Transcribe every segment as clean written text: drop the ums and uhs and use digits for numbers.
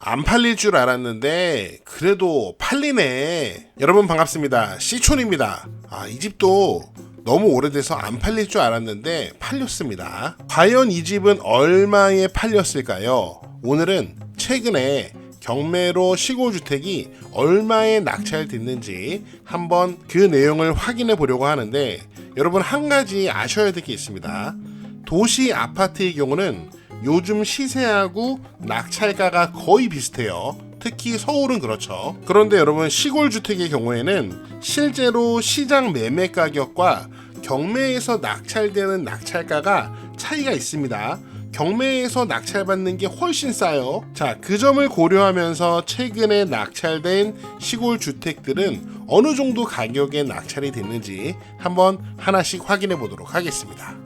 안 팔릴 줄 알았는데 그래도 팔리네. 여러분 반갑습니다. 시촌입니다. 이 집도 너무 오래돼서 안 팔릴 줄 알았는데 팔렸습니다. 과연 이 집은 얼마에 팔렸을까요? 오늘은 최근에 경매로 시골주택이 얼마에 낙찰됐는지 한번 그 내용을 확인해 보려고 하는데, 여러분 한 가지 아셔야 될 게 있습니다. 도시 아파트의 경우는 요즘 시세하고 낙찰가가 거의 비슷해요. 특히 서울은 그렇죠. 그런데 여러분 시골주택의 경우에는 실제로 시장 매매 가격과 경매에서 낙찰되는 낙찰가가 차이가 있습니다. 경매에서 낙찰받는 게 훨씬 싸요. 자, 그 점을 고려하면서 최근에 낙찰된 시골주택들은 어느 정도 가격에 낙찰이 됐는지 한번 하나씩 확인해 보도록 하겠습니다.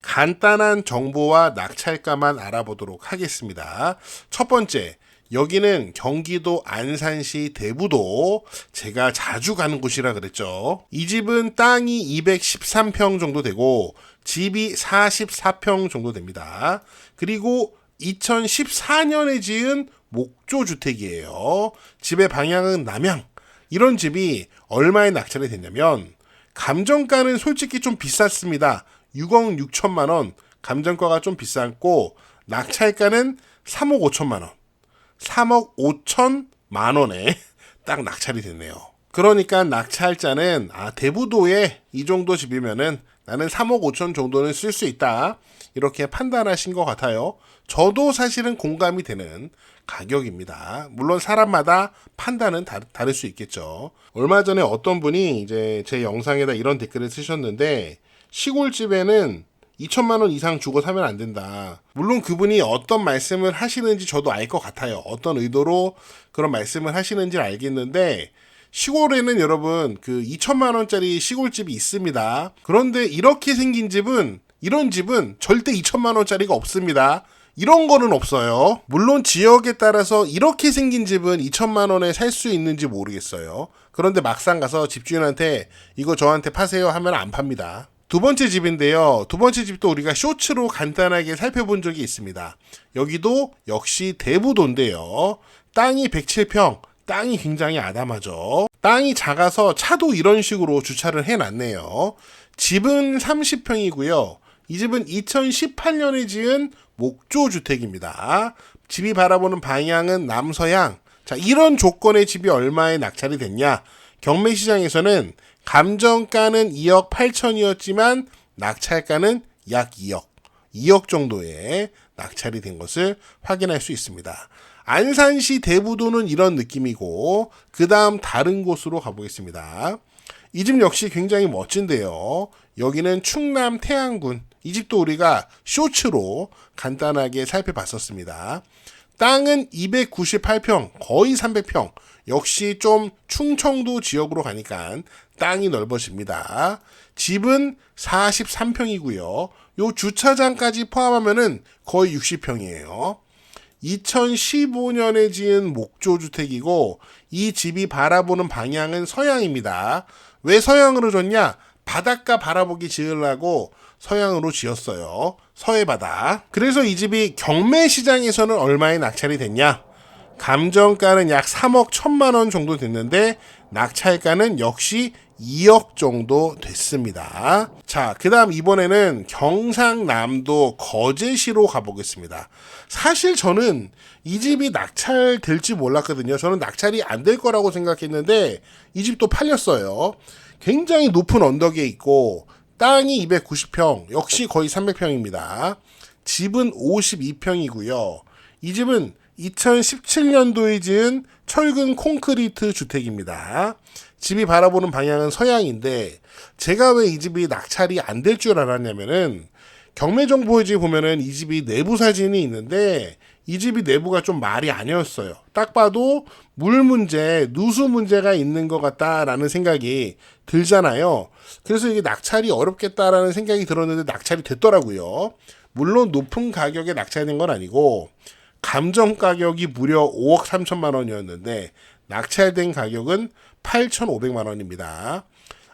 간단한 정보와 낙찰가만 알아보도록 하겠습니다. 첫 번째, 여기는 경기도 안산시 대부도, 제가 자주 가는 곳이라 그랬죠. 이 집은 땅이 213평 정도 되고 집이 44평 정도 됩니다. 그리고 2014년에 지은 목조주택이에요. 집의 방향은 남향. 이런 집이 얼마에 낙찰이 됐냐면, 감정가는 솔직히 좀 비쌌습니다. 6억 6천만 원, 감정가가 좀 비쌌고 낙찰가는 3억 5천만 원, 3억 5천만 원에 딱 낙찰이 됐네요. 그러니까 낙찰자는 대부도에 이 정도 집이면은 나는 3억 5천 정도는 쓸 수 있다, 이렇게 판단하신 것 같아요. 저도 사실은 공감이 되는 가격입니다. 물론 사람마다 판단은 다를 수 있겠죠. 얼마 전에 어떤 분이 이제 제 영상에다 이런 댓글을 쓰셨는데, 시골집에는 2천만 원 이상 주고 사면 안 된다. 물론 그분이 어떤 말씀을 하시는지 저도 알 것 같아요. 어떤 의도로 그런 말씀을 하시는지 알겠는데, 시골에는 여러분 그 2천만 원짜리 시골집이 있습니다. 그런데 이렇게 생긴 집은, 이런 집은 절대 2천만 원짜리가 없습니다. 이런 거는 없어요. 물론 지역에 따라서 이렇게 생긴 집은 2천만 원에 살 수 있는지 모르겠어요. 그런데 막상 가서 집주인한테 이거 저한테 파세요 하면 안 팝니다. 두 번째 집인데요. 두 번째 집도 우리가 쇼츠로 간단하게 살펴본 적이 있습니다. 여기도 역시 대부도인데요. 땅이 107평, 땅이 굉장히 아담하죠. 땅이 작아서 차도 이런 식으로 주차를 해놨네요. 집은 30평이고요. 이 집은 2018년에 지은 목조주택입니다. 집이 바라보는 방향은 남서향. 자, 이런 조건의 집이 얼마에 낙찰이 됐냐? 경매시장에서는 감정가는 2억 8천이었지만 낙찰가는 약 2억 정도의 낙찰이 된 것을 확인할 수 있습니다. 안산시 대부도는 이런 느낌이고, 그 다음 다른 곳으로 가보겠습니다. 이 집 역시 굉장히 멋진데요. 여기는 충남 태안군. 이 집도 우리가 쇼츠로 간단하게 살펴봤었습니다. 땅은 298평, 거의 300평. 역시 좀 충청도 지역으로 가니까 땅이 넓어집니다. 집은 43평이고요. 요 주차장까지 포함하면은 거의 60평이에요. 2015년에 지은 목조주택이고, 이 집이 바라보는 방향은 서향입니다. 왜 서향으로 줬냐? 바닷가 바라보기 지으려고 서향으로 지었어요. 서해 바다. 그래서 이 집이 경매 시장에서는 얼마에 낙찰이 됐냐? 감정가는 약 3억 1천만 원 정도 됐는데 낙찰가는 역시 2억 정도 됐습니다. 자, 그 다음 이번에는 경상남도 거제시로 가보겠습니다. 사실 저는 이 집이 낙찰될지 몰랐거든요. 저는 낙찰이 안 될 거라고 생각했는데 이 집도 팔렸어요. 굉장히 높은 언덕에 있고 땅이 290평, 역시 거의 300평입니다. 집은 52평이고요. 이 집은 2017년도에 지은 철근 콘크리트 주택입니다. 집이 바라보는 방향은 서향인데, 제가 왜 이 집이 낙찰이 안 될 줄 알았냐면은, 경매정보지 보면은 이 집이 내부 사진이 있는데, 이 집이 내부가 좀 말이 아니었어요. 딱 봐도 물 문제, 누수 문제가 있는 것 같다라는 생각이 들잖아요. 그래서 이게 낙찰이 어렵겠다라는 생각이 들었는데 낙찰이 됐더라고요. 물론 높은 가격에 낙찰된 건 아니고, 감정 가격이 무려 5억 3천만 원이었는데 낙찰된 가격은 8,500만 원입니다.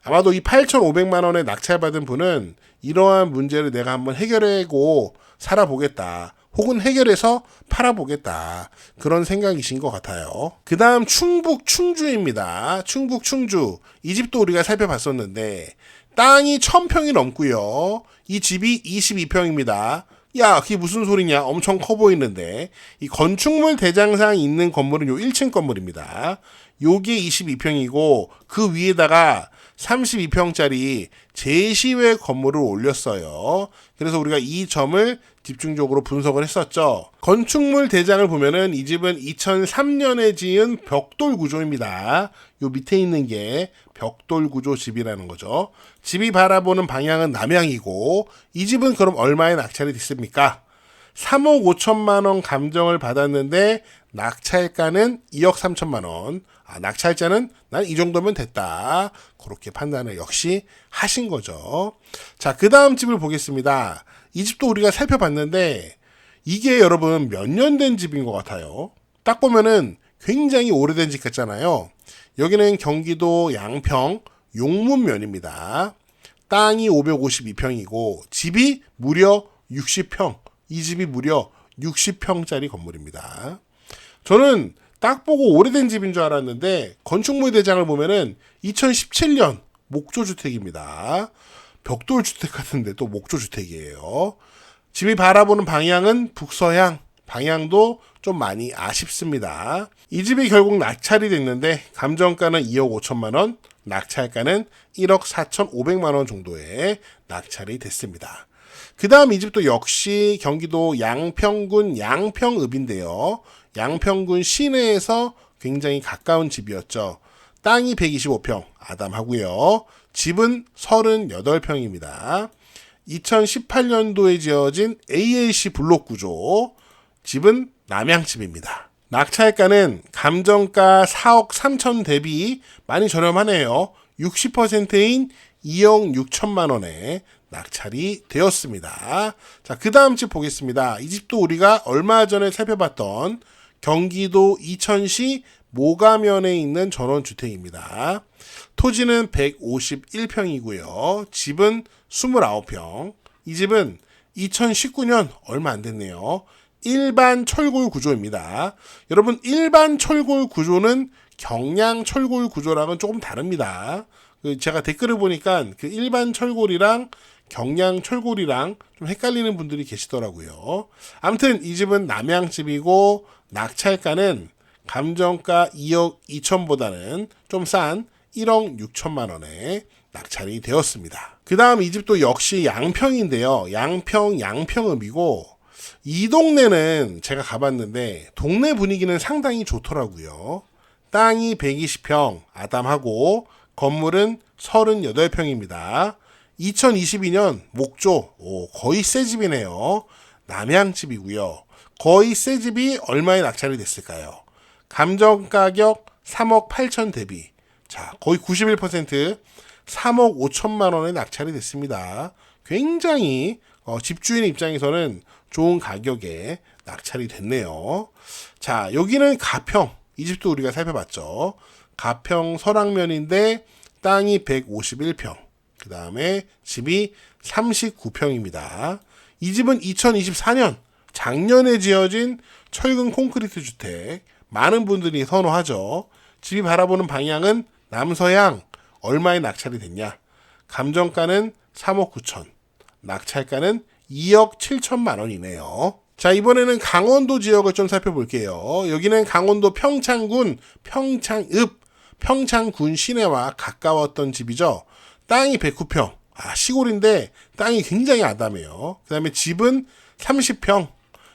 아마도 이 8,500만 원에 낙찰받은 분은 이러한 문제를 내가 한번 해결하고 살아보겠다, 혹은 해결해서 팔아보겠다. 그런 생각이신 것 같아요. 그 다음 충북 충주입니다. 충북 충주. 이 집도 우리가 살펴봤었는데 땅이 1000평이 넘고요. 이 집이 22평입니다. 야, 그게 무슨 소리냐? 엄청 커 보이는데 이 건축물 대장상 있는 건물은 요 1층 건물입니다. 요게 22평이고 그 위에다가 32평짜리 제시외 건물을 올렸어요. 그래서 우리가 이 점을 집중적으로 분석을 했었죠. 건축물 대장을 보면은 이 집은 2003년에 지은 벽돌 구조입니다. 요 밑에 있는 게 벽돌 구조 집이라는 거죠. 집이 바라보는 방향은 남향이고 이 집은 그럼 얼마에 낙찰이 됐습니까? 3억 5천만 원 감정을 받았는데 낙찰가는 2억 3천만 원. 낙찰자는 난 이 정도면 됐다. 그렇게 판단을 역시 하신 거죠. 자, 그 다음 집을 보겠습니다. 이 집도 우리가 살펴봤는데 이게 여러분 몇 년 된 집인 것 같아요. 딱 보면은 굉장히 오래된 집 같잖아요. 여기는 경기도 양평 용문면입니다. 땅이 552평이고 집이 무려 60평. 이 집이 무려 60평짜리 건물입니다. 저는 딱 보고 오래된 집인 줄 알았는데 건축물 대장을 보면은 2017년 목조주택입니다. 벽돌주택 같은데 또 목조주택이에요. 집이 바라보는 방향은 북서향, 방향도 좀 많이 아쉽습니다. 이 집이 결국 낙찰이 됐는데 감정가는 2억 5천만 원, 낙찰가는 1억 4,500만 원 정도에 낙찰이 됐습니다. 그 다음 이 집도 역시 경기도 양평군 양평읍인데요. 양평군 시내에서 굉장히 가까운 집이었죠. 땅이 125평 아담하고요. 집은 38평입니다. 2018년도에 지어진 ALC 블록 구조. 집은 남양집입니다. 낙찰가는 감정가 4억 3천 대비 많이 저렴하네요. 60%인 2억 6천만 원에 낙찰이 되었습니다. 자, 그 다음 집 보겠습니다. 이 집도 우리가 얼마 전에 살펴봤던 경기도 이천시 모가면에 있는 전원주택입니다. 토지는 151평이고요. 집은 29평. 이 집은 2019년 얼마 안 됐네요. 일반 철골 구조입니다. 여러분, 일반 철골 구조는 경량 철골 구조랑은 조금 다릅니다. 제가 댓글을 보니까 그 일반 철골이랑 경량 철골이랑 좀 헷갈리는 분들이 계시더라고요. 아무튼 이 집은 남양집이고 낙찰가는 감정가 2억 2천보다는 좀 싼 1억 6천만 원에 낙찰이 되었습니다. 그 다음 이 집도 역시 양평인데요. 양평읍이고 이 동네는 제가 가봤는데 동네 분위기는 상당히 좋더라고요. 땅이 120평 아담하고 건물은 38평입니다. 2022년 목조 거의 새 집이네요. 남양집이고요. 거의 새 집이 얼마에 낙찰이 됐을까요? 감정가격 3억 8천 대비 자 거의 91% 3억 5천만 원에 낙찰이 됐습니다. 굉장히 집주인 입장에서는 좋은 가격에 낙찰이 됐네요. 자, 여기는 가평. 이 집도 우리가 살펴봤죠. 가평 설악면인데 땅이 151평. 그 다음에 집이 39평입니다. 이 집은 2024년 작년에 지어진 철근 콘크리트 주택. 많은 분들이 선호하죠. 집이 바라보는 방향은 남서향. 얼마에 낙찰이 됐냐? 감정가는 3억 9천. 낙찰가는 2억 7천만 원이네요. 자, 이번에는 강원도 지역을 좀 살펴볼게요. 여기는 강원도 평창군 평창읍 평창군 시내와 가까웠던 집이죠. 땅이 109평. 시골인데 땅이 굉장히 아담해요. 그 다음에 집은 30평.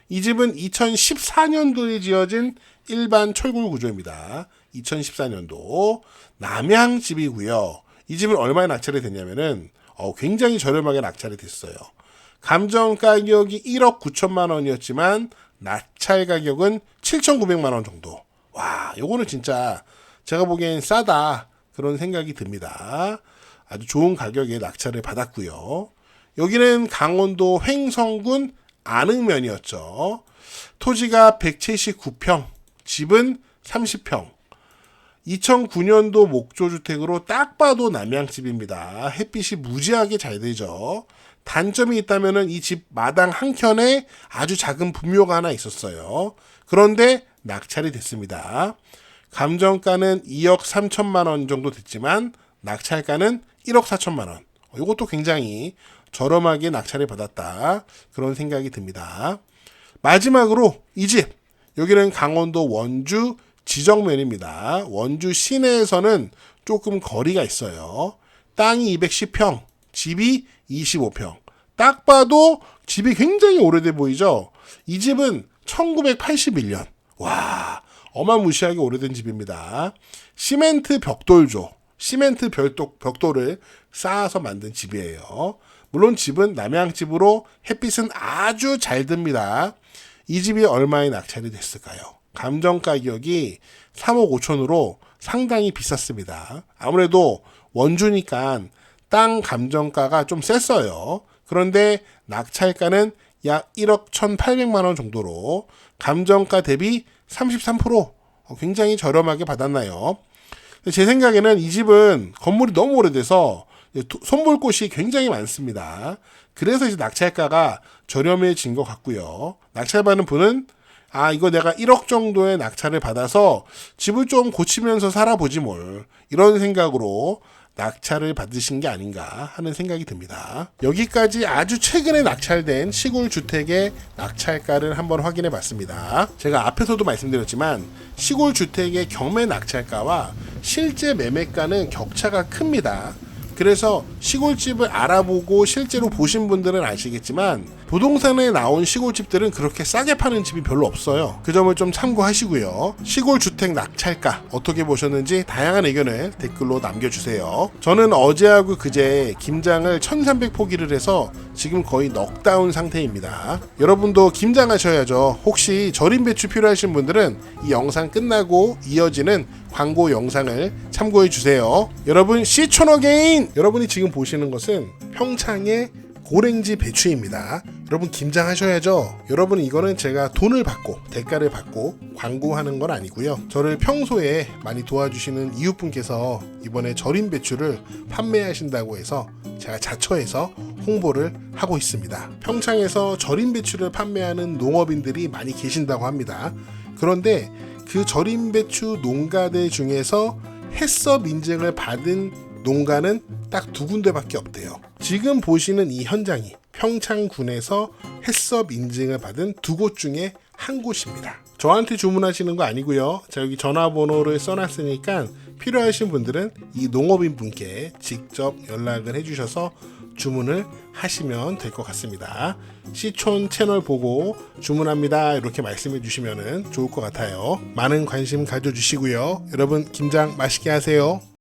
이 집은 2014년도에 지어진 일반 철골 구조입니다. 2014년도 남양집이고요. 이 집은 얼마에 낙찰이 됐냐면은 굉장히 저렴하게 낙찰이 됐어요. 감정 가격이 1억 9천만 원이었지만 낙찰 가격은 7,900만 원 정도. 와, 요거는 진짜 제가 보기엔 싸다 그런 생각이 듭니다. 아주 좋은 가격에 낙찰을 받았고요. 여기는 강원도 횡성군 안흥면이었죠. 토지가 179평, 집은 30평. 2009년도 목조주택으로 딱 봐도 남양집입니다. 햇빛이 무지하게 잘 되죠. 단점이 있다면은 이 집 마당 한켠에 아주 작은 분묘가 하나 있었어요. 그런데 낙찰이 됐습니다. 감정가는 2억 3천만 원 정도 됐지만 낙찰가는 1억 4천만 원. 이것도 굉장히 저렴하게 낙찰을 받았다. 그런 생각이 듭니다. 마지막으로 이 집. 여기는 강원도 원주 지정면입니다. 원주 시내에서는 조금 거리가 있어요. 땅이 210평, 집이 25평. 딱 봐도 집이 굉장히 오래돼 보이죠? 이 집은 1981년. 와, 어마무시하게 오래된 집입니다. 시멘트 벽돌조, 시멘트 벽돌을 쌓아서 만든 집이에요. 물론 집은 남양집으로 햇빛은 아주 잘 듭니다. 이 집이 얼마에 낙찰이 됐을까요? 감정 가격이 3억 5천으로 상당히 비쌌습니다. 아무래도 원주니까 땅 감정가가 좀 셌어요. 그런데 낙찰가는 약 1억 1,800만 원 정도로 감정가 대비 33% 굉장히 저렴하게 받았나요? 제 생각에는 이 집은 건물이 너무 오래돼서 손볼 곳이 굉장히 많습니다. 그래서 이제 낙찰가가 저렴해진 것 같고요. 낙찰받는 분은 이거 내가 1억 정도의 낙찰을 받아서 집을 좀 고치면서 살아보지 뭘, 이런 생각으로 낙찰을 받으신 게 아닌가 하는 생각이 듭니다. 여기까지 아주 최근에 낙찰된 시골 주택의 낙찰가를 한번 확인해 봤습니다. 제가 앞에서도 말씀드렸지만 시골 주택의 경매 낙찰가와 실제 매매가는 격차가 큽니다. 그래서 시골집을 알아보고 실제로 보신 분들은 아시겠지만 부동산에 나온 시골집들은 그렇게 싸게 파는 집이 별로 없어요. 그 점을 좀 참고하시고요. 시골주택 낙찰가 어떻게 보셨는지 다양한 의견을 댓글로 남겨주세요. 저는 어제하고 그제 김장을 1300포기를 해서 지금 거의 넉다운 상태입니다. 여러분도 김장하셔야죠. 혹시 절임 배추 필요하신 분들은 이 영상 끝나고 이어지는 광고 영상을 참고해 주세요. 여러분 시촌어게인! 여러분이 지금 보시는 것은 평창의 고랭지 배추입니다. 여러분 김장하셔야죠. 여러분 이거는 제가 돈을 받고 대가를 받고 광고하는 건 아니고요. 저를 평소에 많이 도와주시는 이웃분께서 이번에 절임 배추를 판매하신다고 해서 제가 자처해서 홍보를 하고 있습니다. 평창에서 절임 배추를 판매하는 농업인들이 많이 계신다고 합니다. 그런데 그 절임 배추 농가들 중에서 햇섭 인증을 받은 농가는 딱 2군데밖에 없대요. 지금 보시는 이 현장이 평창군에서 햇섭 인증을 받은 2곳 중에 한 곳입니다. 저한테 주문하시는 거 아니고요. 자, 여기 전화번호를 써놨으니까 필요하신 분들은 이 농업인 분께 직접 연락을 해주셔서 주문을 하시면 될 것 같습니다. 시촌 채널 보고 주문합니다 이렇게 말씀해 주시면 좋을 것 같아요. 많은 관심 가져주시고요. 여러분 김장 맛있게 하세요.